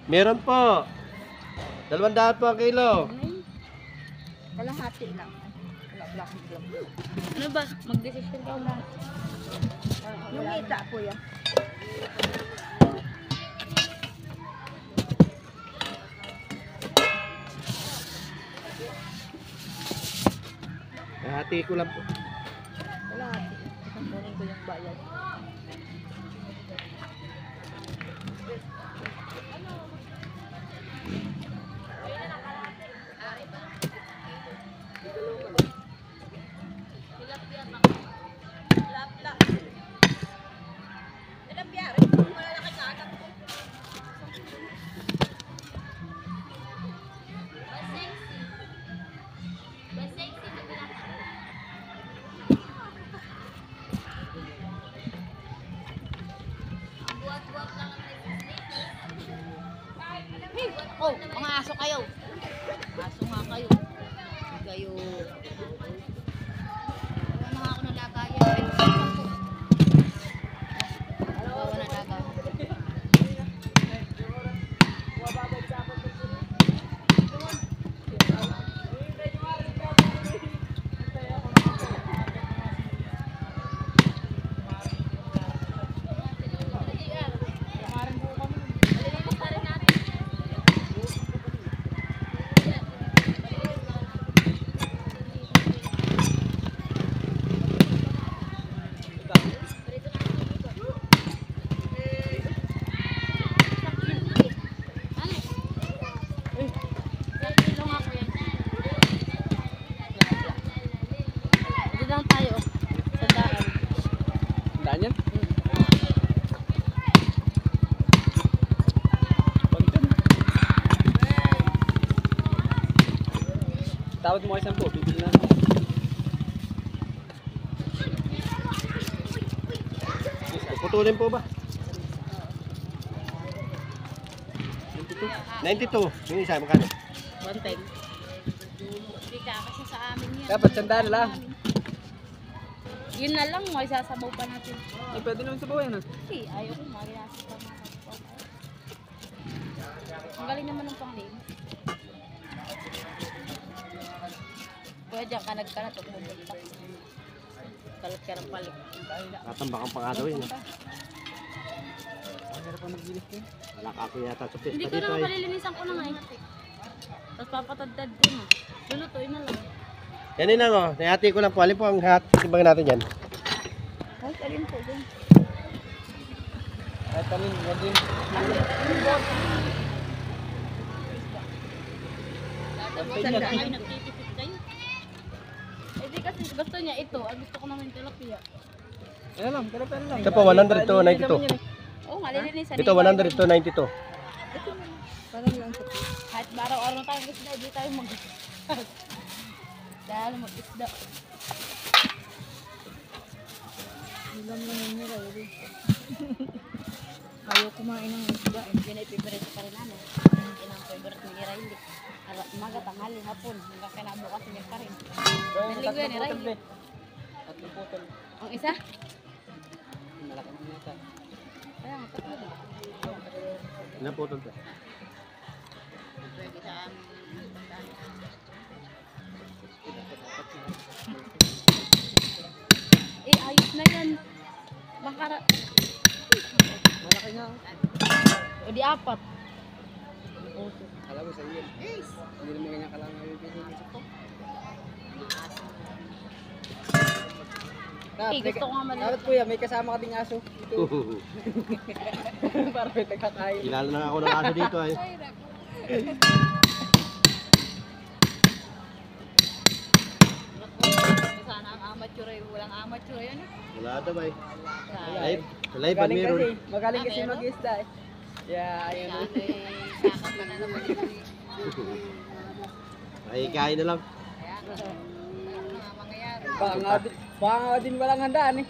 Meron po. 200 po ang kilo. Kalahati lang. Black. Ano ba? Mag-decision ka na. Yung ita po yan. Hati ko lang po. Kalahati. Isang kunin ko yung bayad. Oh, mga aso kayo. Aso nga kayo. Hindi kayo. Wala mga ako ng lagayan. Wala na lagayan. Tayo. Sandaan. Sandaan yan? Tawad mo kayo 10, bibili na. Putulin po ba? 92. Yung isa, magkano? 110. Hindi ka kasi sa amin yan. Dapat sandaan lang. Yun na lang, may sasabaw pa natin. Eh, pwede naman sa bawayan, ha? Hindi, ayaw ko. Mariasis pa mga kapwa. Ang galing naman ng panglim. Kuya, dyan ka nagkalat. Huwag mo bultak. Kalat ka ng palik. Tatambakang pa nga daw yun. Ang hirap ang mag-gilis ko. Wala ka ako yata sa Hindi pista ko dito naman ay. palilinisan ko na nga eh. Tapos papatadtad ko na. Lulutuin na lang. Yan yun lang oh. Nahati ko lang po. Alin po ang timbangin natin yan? Ay, alin po dyan. Kahit alin, wag din. Sandaan kayo, nagtitipid kayo. Eh di kasi gusto niya ito. Ang gusto ko naman tilapia. Ano lang, kalapin lang. Ito po, 100 to 92. Oo, malilinisan. Ito, 100 to 92. Parang lang sa kahit araw-araw tayo isda, hindi tayo dahil mag-isda. Ilan naman nila, yun. Ayaw kumain ng isda. Yan ay favorite pa rin namin. Yan ang favorite ni Riley. Umaga, tanghali, hapon. Hanggang kinabukas niya pa rin. Naligo yan ni Riley. Tatlong putol. Ang isa? Malaki na nita. Kaya nga, tatlo din. Ilan po ito? Pwede sa aming tandaan. Eh, ayos na yan. Bangkara. Malaki nga. O di apat. Alam mo sa iyo. Hindi naman ganyan kalangan yung pinilis ko. Eh, gusto ko nga maliit. Dapat kuya, may kasama ka ding aso. Ito. Para may nagkakain. Kilala na ako ng aso dito ay. Sana ang amateur ay walang amateur yan eh. Wala daw ay. Sa Live. Sa live ba meron? Magaling kasi meron? mag-isda eh. Yeah, ayun. yan ay sakap ka na naman. Ay, kain na lang. Kaya nga. Ano nga mangyayari? Baka nga din walang handaan eh.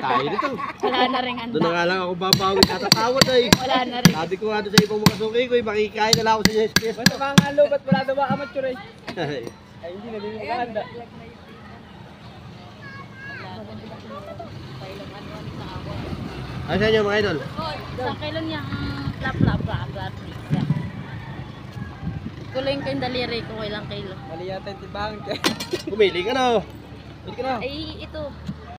Tayo dito. Wala na rin handa. Doon na nga lang ako babawi. Tatatawad ay. Wala na rin. Sabi ko nga doon sa ibang makasuki ko, makikain na lang ako sa inyo space. Basta mga alo, ba't wala daw ba amateur eh? Ay, hindi na din maghahanda. Pailang ano sa awa. Ano sa inyo mga idol? Sa kailan niya bla pizza. Kuling kayong daliri kung ilang kilo. Mali yata yung timbangan ka. Pumili ka na. Bili ka na. Ay, ito.